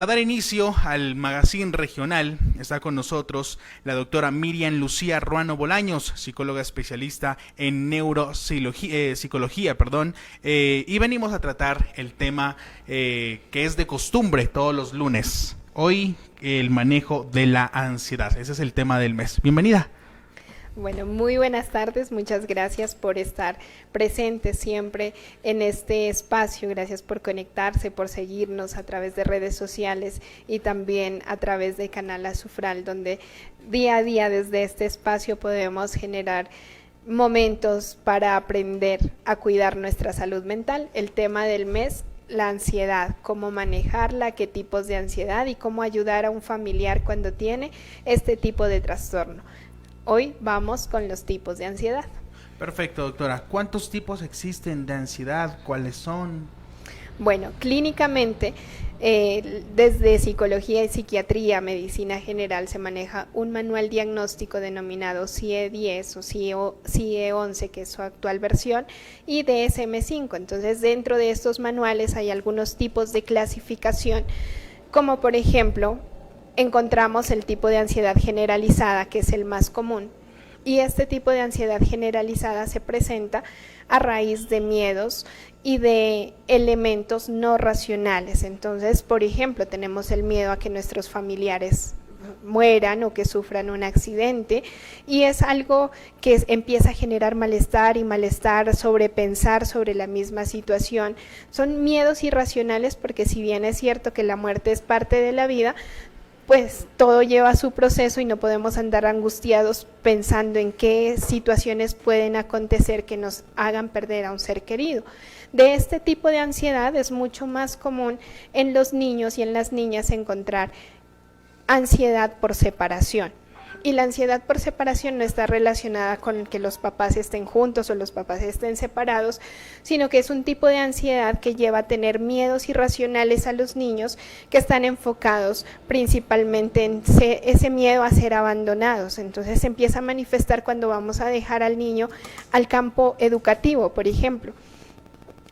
A dar inicio al magazine regional está con nosotros la doctora Miriam Lucía Ruano Bolaños, psicóloga especialista en psicología, y venimos a tratar el tema que es de costumbre todos los lunes. Hoy el manejo de la ansiedad, ese es el tema del mes. Bienvenida. Bueno, muy buenas tardes, muchas gracias por estar presentes siempre en este espacio, gracias por conectarse, por seguirnos a través de redes sociales y también a través de Canal Azufral, donde día a día desde este espacio podemos generar momentos para aprender a cuidar nuestra salud mental. El tema del mes, la ansiedad, cómo manejarla, qué tipos de ansiedad y cómo ayudar a un familiar cuando tiene este tipo de trastorno. Hoy vamos con los tipos de ansiedad. Perfecto, doctora. ¿Cuántos tipos existen de ansiedad? ¿Cuáles son? Bueno, clínicamente, desde psicología y psiquiatría, medicina general, se maneja un manual diagnóstico denominado CIE-10 o CIE-11, que es su actual versión, y DSM-5. Entonces, dentro de estos manuales hay algunos tipos de clasificación, como por ejemplo, encontramos el tipo de ansiedad generalizada, que es el más común, y este tipo de ansiedad generalizada se presenta a raíz de miedos y de elementos no racionales. Entonces, por ejemplo, tenemos el miedo a que nuestros familiares mueran o que sufran un accidente, y es algo que empieza a generar malestar y malestar, sobrepensar sobre la misma situación. Son miedos irracionales porque si bien es cierto que la muerte es parte de la vida, pues todo lleva su proceso y no podemos andar angustiados pensando en qué situaciones pueden acontecer que nos hagan perder a un ser querido. De este tipo de ansiedad es mucho más común en los niños y en las niñas encontrar ansiedad por separación. Y la ansiedad por separación no está relacionada con que los papás estén juntos o los papás estén separados, sino que es un tipo de ansiedad que lleva a tener miedos irracionales a los niños, que están enfocados principalmente en ese miedo a ser abandonados. Entonces se empieza a manifestar cuando vamos a dejar al niño al campo educativo, por ejemplo.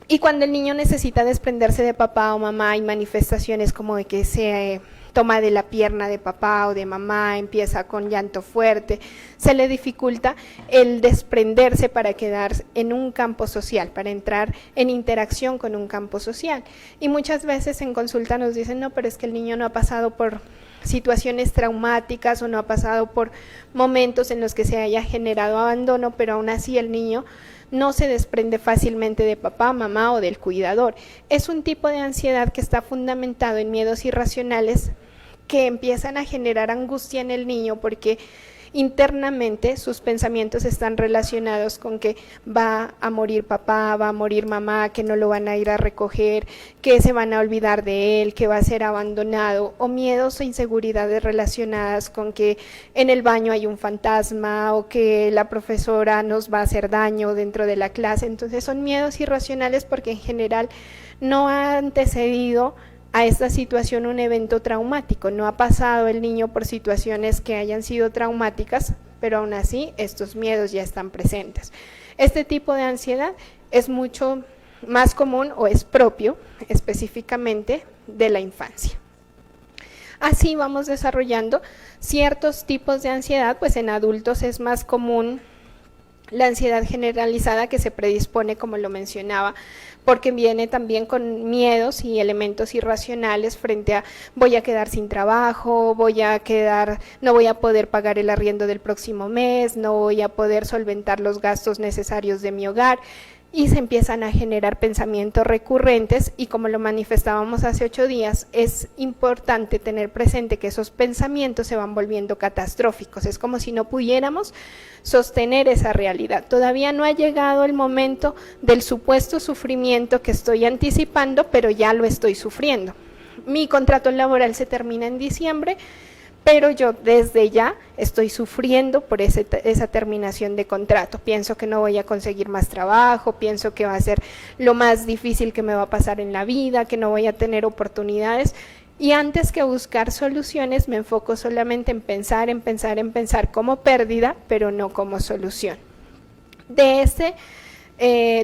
Y cuando el niño necesita desprenderse de papá o mamá, hay manifestaciones como de que se toma de la pierna de papá o de mamá, empieza con llanto fuerte, se le dificulta el desprenderse para quedar en un campo social, para entrar en interacción con un campo social. Y muchas veces en consulta nos dicen, no, pero es que el niño no ha pasado por situaciones traumáticas o no ha pasado por momentos en los que se haya generado abandono, pero aún así el niño no se desprende fácilmente de papá, mamá o del cuidador. Es un tipo de ansiedad que está fundamentado en miedos irracionales que empiezan a generar angustia en el niño porque internamente sus pensamientos están relacionados con que va a morir papá, va a morir mamá, que no lo van a ir a recoger, que se van a olvidar de él, que va a ser abandonado, o miedos o inseguridades relacionadas con que en el baño hay un fantasma o que la profesora nos va a hacer daño dentro de la clase. Entonces son miedos irracionales porque en general no ha antecedido a esta situación un evento traumático, no ha pasado el niño por situaciones que hayan sido traumáticas, pero aún así estos miedos ya están presentes. Este tipo de ansiedad es mucho más común o es propio específicamente de la infancia. Así vamos desarrollando ciertos tipos de ansiedad, pues en adultos es más común la ansiedad generalizada, que se predispone, como lo mencionaba, porque viene también con miedos y elementos irracionales frente a voy a quedar sin trabajo, no voy a poder pagar el arriendo del próximo mes, no voy a poder solventar los gastos necesarios de mi hogar, y se empiezan a generar pensamientos recurrentes. Y como lo manifestábamos hace 8 días, es importante tener presente que esos pensamientos se van volviendo catastróficos, es como si no pudiéramos sostener esa realidad. Todavía no ha llegado el momento del supuesto sufrimiento que estoy anticipando, pero ya lo estoy sufriendo. Mi contrato laboral se termina en diciembre, pero yo desde ya estoy sufriendo por esa terminación de contrato. Pienso que no voy a conseguir más trabajo, pienso que va a ser lo más difícil que me va a pasar en la vida, que no voy a tener oportunidades, y antes que buscar soluciones me enfoco solamente en pensar como pérdida, pero no como solución. De ese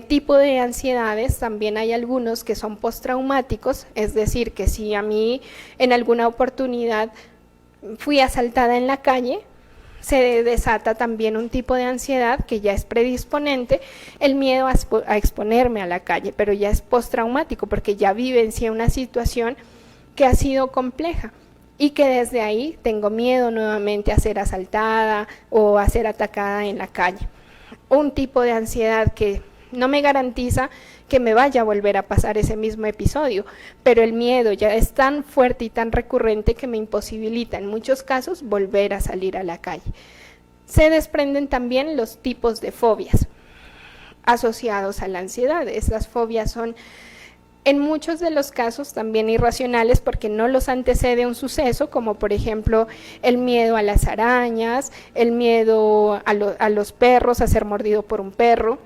Tipo de ansiedades, también hay algunos que son postraumáticos, es decir, que si a mí en alguna oportunidad fui asaltada en la calle, se desata también un tipo de ansiedad que ya es predisponente, el miedo a exponerme a la calle, pero ya es postraumático porque ya vivencié una situación que ha sido compleja y que desde ahí tengo miedo nuevamente a ser asaltada o a ser atacada en la calle. Un tipo de ansiedad que no me garantiza que me vaya a volver a pasar ese mismo episodio, pero el miedo ya es tan fuerte y tan recurrente que me imposibilita en muchos casos volver a salir a la calle. Se desprenden también los tipos de fobias asociados a la ansiedad. Estas fobias son en muchos de los casos también irracionales porque no los antecede un suceso, como por ejemplo el miedo a las arañas, el miedo a los perros, a ser mordido por un perro,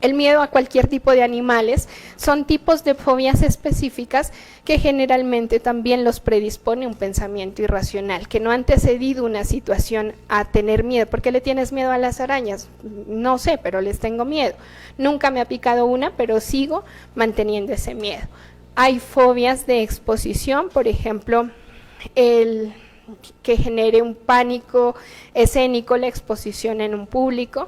el miedo a cualquier tipo de animales. Son tipos de fobias específicas que generalmente también los predispone un pensamiento irracional, que no ha antecedido una situación a tener miedo. ¿Por qué le tienes miedo a las arañas? No sé, pero les tengo miedo. Nunca me ha picado una, pero sigo manteniendo ese miedo. Hay fobias de exposición, por ejemplo, el que genere un pánico escénico, la exposición en un público,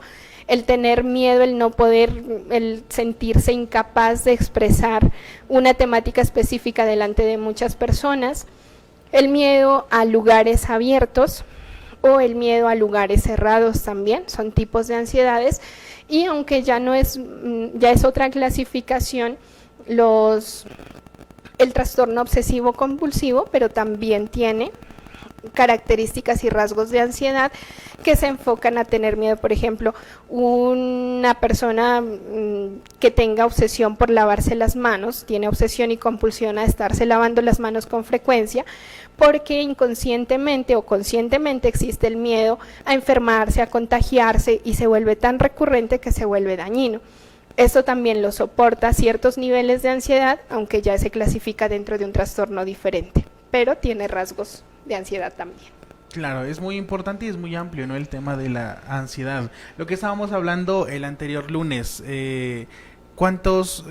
el tener miedo, el no poder, el sentirse incapaz de expresar una temática específica delante de muchas personas, el miedo a lugares abiertos o el miedo a lugares cerrados también, son tipos de ansiedades, y aunque ya es otra clasificación, el trastorno obsesivo compulsivo, pero también tiene características y rasgos de ansiedad que se enfocan a tener miedo. Por ejemplo, una persona que tenga obsesión por lavarse las manos, tiene obsesión y compulsión a estarse lavando las manos con frecuencia, porque inconscientemente o conscientemente existe el miedo a enfermarse, a contagiarse, y se vuelve tan recurrente que se vuelve dañino. Esto también lo soporta ciertos niveles de ansiedad, aunque ya se clasifica dentro de un trastorno diferente, pero tiene rasgos de ansiedad también. Claro, es muy importante y es muy amplio, ¿no?, el tema de la ansiedad. Lo que estábamos hablando el anterior lunes, ¿cuántos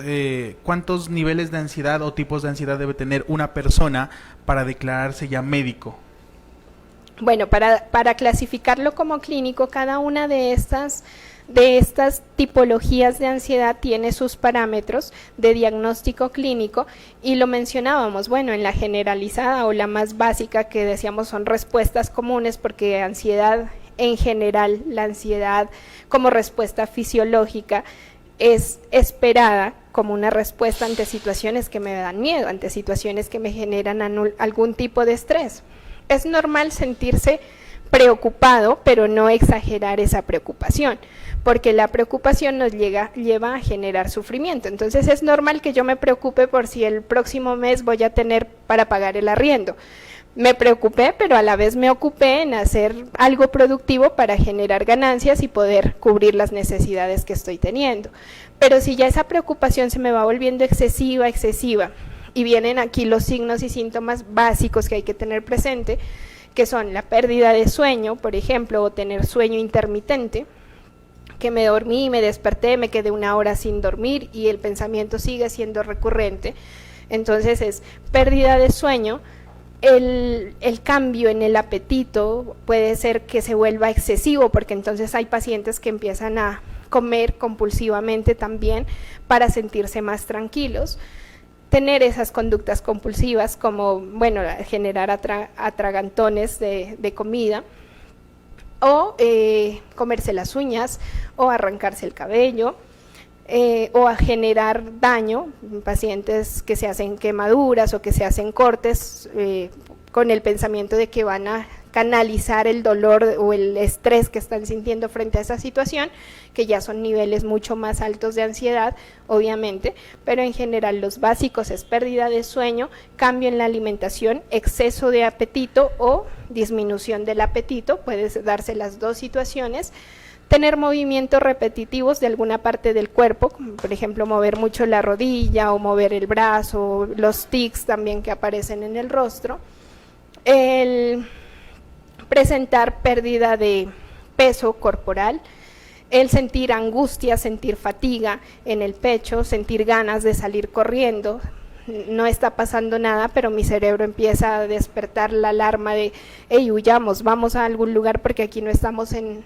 niveles de ansiedad o tipos de ansiedad debe tener una persona para declararse ya médico? Bueno, para clasificarlo como clínico, cada una de estas tipologías de ansiedad tiene sus parámetros de diagnóstico clínico, y lo mencionábamos, bueno, en la generalizada o la más básica, que decíamos son respuestas comunes, porque ansiedad en general, la ansiedad como respuesta fisiológica es esperada como una respuesta ante situaciones que me dan miedo, ante situaciones que me generan algún tipo de estrés. Es normal sentirse preocupado, pero no exagerar esa preocupación, porque la preocupación nos lleva a generar sufrimiento. Entonces es normal que yo me preocupe por si el próximo mes voy a tener para pagar el arriendo. Me preocupé, pero a la vez me ocupé en hacer algo productivo para generar ganancias y poder cubrir las necesidades que estoy teniendo. Pero si ya esa preocupación se me va volviendo excesiva, y vienen aquí los signos y síntomas básicos que hay que tener presente, que son la pérdida de sueño, por ejemplo, o tener sueño intermitente, que me dormí, me desperté, me quedé una hora sin dormir y el pensamiento sigue siendo recurrente. Entonces es pérdida de sueño. El cambio en el apetito puede ser que se vuelva excesivo, porque entonces hay pacientes que empiezan a comer compulsivamente también para sentirse más tranquilos. Tener esas conductas compulsivas como, bueno, generar atragantones de comida, o comerse las uñas, o arrancarse el cabello, o a generar daño, pacientes que se hacen quemaduras o que se hacen cortes con el pensamiento de que van a canalizar el dolor o el estrés que están sintiendo frente a esa situación, que ya son niveles mucho más altos de ansiedad, obviamente, pero en general los básicos es pérdida de sueño, cambio en la alimentación, exceso de apetito o disminución del apetito, puede darse las dos situaciones. Tener movimientos repetitivos de alguna parte del cuerpo, como por ejemplo mover mucho la rodilla o mover el brazo, los tics también que aparecen en el rostro. El presentar pérdida de peso corporal, el sentir angustia, sentir fatiga en el pecho, sentir ganas de salir corriendo. No está pasando nada, pero mi cerebro empieza a despertar la alarma de, hey, huyamos, vamos a algún lugar porque aquí no estamos en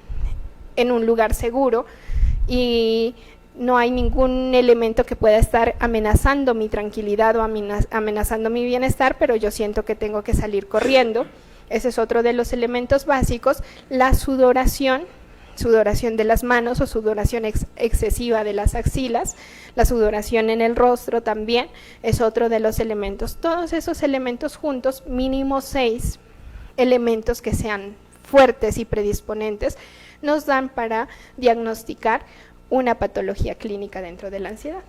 un lugar seguro y no hay ningún elemento que pueda estar amenazando mi tranquilidad o amenazando mi bienestar, pero yo siento que tengo que salir corriendo. Ese es otro de los elementos básicos. La sudoración de las manos o sudoración excesiva de las axilas, la sudoración en el rostro también es otro de los elementos. Todos esos elementos juntos, mínimo 6 elementos que sean fuertes y predisponentes, nos dan para diagnosticar una patología clínica dentro de la ansiedad.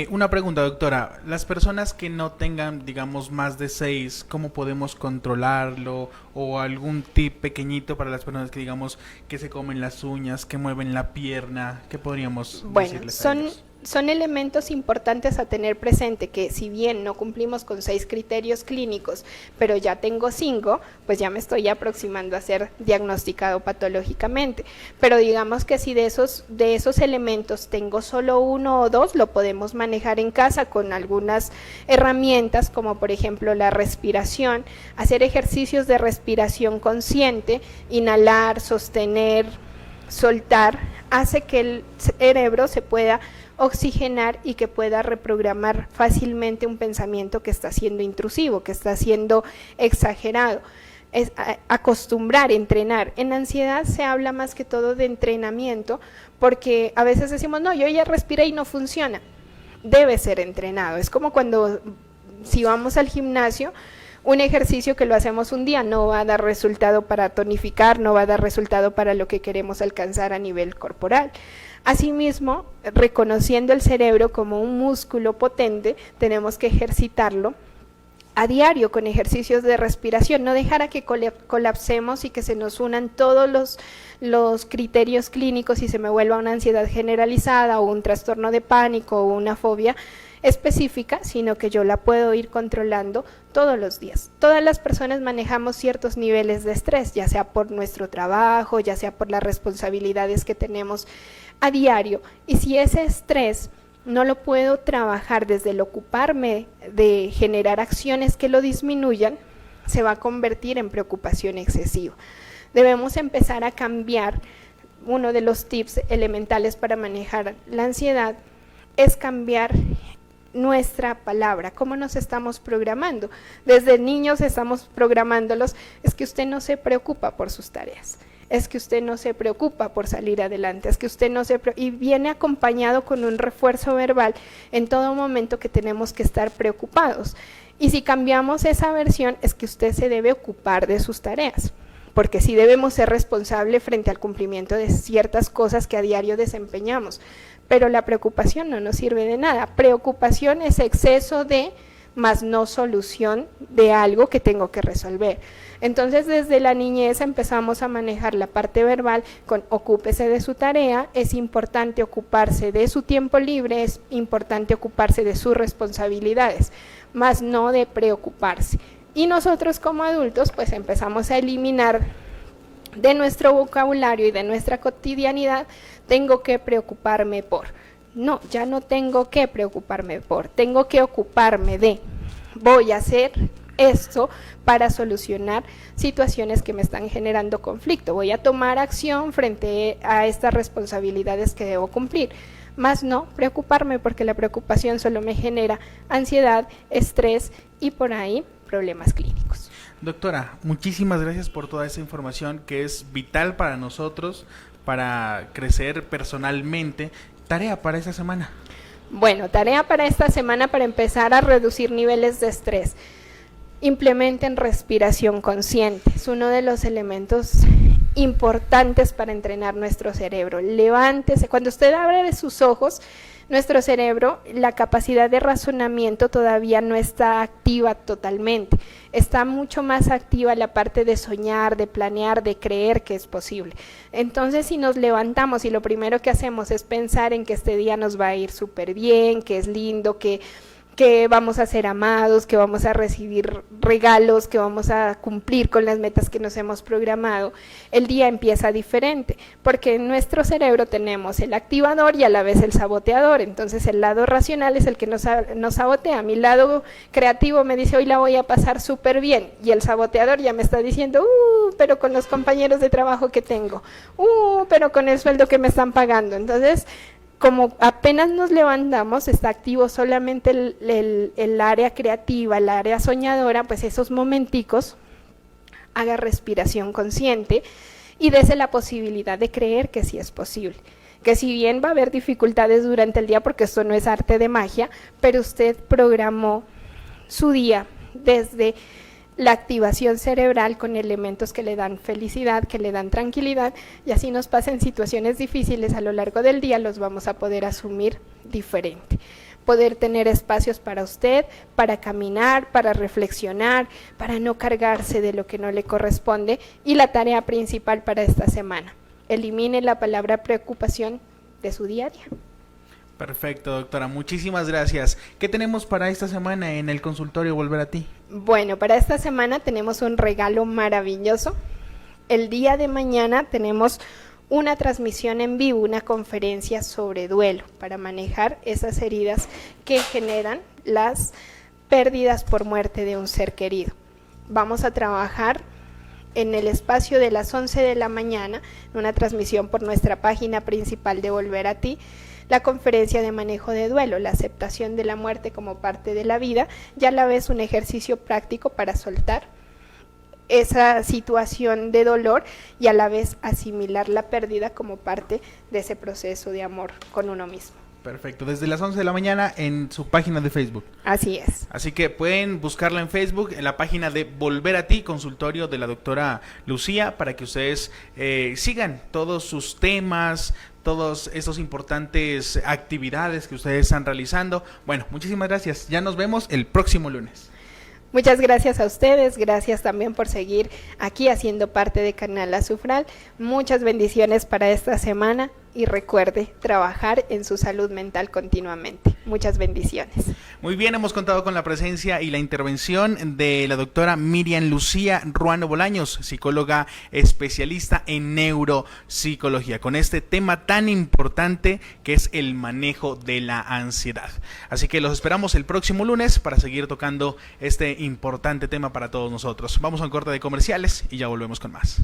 Una pregunta, doctora. Las personas que no tengan, digamos, más de 6, ¿cómo podemos controlarlo? O algún tip pequeñito para las personas que, digamos, que se comen las uñas, que mueven la pierna, ¿qué podríamos decirles a ellos? Son elementos importantes a tener presente, que si bien no cumplimos con 6 criterios clínicos, pero ya tengo 5, pues ya me estoy aproximando a ser diagnosticado patológicamente. Pero digamos que si de esos elementos tengo solo 1 o 2, lo podemos manejar en casa con algunas herramientas, como por ejemplo la respiración, hacer ejercicios de respiración consciente, inhalar, sostener, soltar, hace que el cerebro se pueda oxigenar y que pueda reprogramar fácilmente un pensamiento que está siendo intrusivo, que está siendo exagerado. Es acostumbrar, entrenar. En ansiedad se habla más que todo de entrenamiento, porque a veces decimos, no, yo ya respiré y no funciona. Debe ser entrenado. Es como cuando, si vamos al gimnasio, un ejercicio que lo hacemos un día no va a dar resultado para tonificar, no va a dar resultado para lo que queremos alcanzar a nivel corporal. Asimismo, reconociendo el cerebro como un músculo potente, tenemos que ejercitarlo a diario con ejercicios de respiración, no dejar a que colapsemos y que se nos unan todos los criterios clínicos y se me vuelva una ansiedad generalizada o un trastorno de pánico o una fobia específica, sino que yo la puedo ir controlando todos los días. Todas las personas manejamos ciertos niveles de estrés, ya sea por nuestro trabajo, ya sea por las responsabilidades que tenemos a diario, y si ese estrés no lo puedo trabajar desde el ocuparme de generar acciones que lo disminuyan, se va a convertir en preocupación excesiva. Debemos empezar a cambiar. Uno de los tips elementales para manejar la ansiedad es cambiar nuestra palabra, cómo nos estamos programando. Desde niños estamos programándolos, es que usted no se preocupa por sus tareas, es que usted no se preocupa por salir adelante, es que usted no se preocupa, y viene acompañado con un refuerzo verbal en todo momento que tenemos que estar preocupados. Y si cambiamos esa versión, es que usted se debe ocupar de sus tareas, porque sí debemos ser responsables frente al cumplimiento de ciertas cosas que a diario desempeñamos, pero la preocupación no nos sirve de nada. Preocupación es exceso de, más no solución de algo que tengo que resolver. Entonces, desde la niñez empezamos a manejar la parte verbal con ocúpese de su tarea, es importante ocuparse de su tiempo libre, es importante ocuparse de sus responsabilidades, más no de preocuparse. Y nosotros como adultos pues empezamos a eliminar de nuestro vocabulario y de nuestra cotidianidad, tengo que preocuparme por. No, ya no tengo que preocuparme por, tengo que ocuparme de. Voy a hacer esto para solucionar situaciones que me están generando conflicto. Voy a tomar acción frente a estas responsabilidades que debo cumplir. Más no preocuparme, porque la preocupación solo me genera ansiedad, estrés y por ahí problemas clínicos. Doctora, muchísimas gracias por toda esa información que es vital para nosotros, para crecer personalmente. ¿Tarea para esta semana? Bueno, tarea para esta semana para empezar a reducir niveles de estrés. Implementen respiración consciente, es uno de los elementos importantes para entrenar nuestro cerebro. Levántese, cuando usted abre sus ojos, nuestro cerebro, la capacidad de razonamiento todavía no está activa totalmente, está mucho más activa la parte de soñar, de planear, de creer que es posible. Entonces, si nos levantamos y lo primero que hacemos es pensar en que este día nos va a ir súper bien, que es lindo, que que vamos a ser amados, que vamos a recibir regalos, que vamos a cumplir con las metas que nos hemos programado, el día empieza diferente, porque en nuestro cerebro tenemos el activador y a la vez el saboteador. Entonces el lado racional es el que nos sabotea. Mi lado creativo me dice, hoy la voy a pasar súper bien, y el saboteador ya me está diciendo, pero con los compañeros de trabajo que tengo, pero con el sueldo que me están pagando. Entonces, como apenas nos levantamos, está activo solamente el área creativa, el área soñadora, pues esos momenticos, haga respiración consciente y dése la posibilidad de creer que sí es posible. Que si bien va a haber dificultades durante el día, porque esto no es arte de magia, pero usted programó su día desde la activación cerebral con elementos que le dan felicidad, que le dan tranquilidad, y así nos pasen situaciones difíciles a lo largo del día, los vamos a poder asumir diferente. Poder tener espacios para usted, para caminar, para reflexionar, para no cargarse de lo que no le corresponde. Y la tarea principal para esta semana, elimine la palabra preocupación de su día a día. Perfecto, doctora, muchísimas gracias. ¿Qué tenemos para esta semana en el consultorio Volver a Ti? Bueno, para esta semana tenemos un regalo maravilloso. El día de mañana tenemos una transmisión en vivo, una conferencia sobre duelo para manejar esas heridas que generan las pérdidas por muerte de un ser querido. Vamos a trabajar en el espacio de las 11 de la mañana, una transmisión por nuestra página principal de Volver a Ti, la conferencia de manejo de duelo, la aceptación de la muerte como parte de la vida, y a la vez un ejercicio práctico para soltar esa situación de dolor y a la vez asimilar la pérdida como parte de ese proceso de amor con uno mismo. Perfecto, desde las 11 de la mañana en su página de Facebook. Así es. Así que pueden buscarla en Facebook, en la página de Volver a Ti, consultorio de la doctora Lucía, para que ustedes sigan todos sus temas, todos estos importantes actividades que ustedes están realizando. Bueno, muchísimas gracias. Ya nos vemos el próximo lunes. Muchas gracias a ustedes, gracias también por seguir aquí haciendo parte de Canal Azufral. Muchas bendiciones para esta semana y recuerde trabajar en su salud mental continuamente. Muchas bendiciones. Muy bien, hemos contado con la presencia y la intervención de la doctora Miriam Lucía Ruano Bolaños, psicóloga especialista en neuropsicología, con este tema tan importante que es el manejo de la ansiedad. Así que los esperamos el próximo lunes para seguir tocando este importante tema para todos nosotros. Vamos a un corte de comerciales y ya volvemos con más.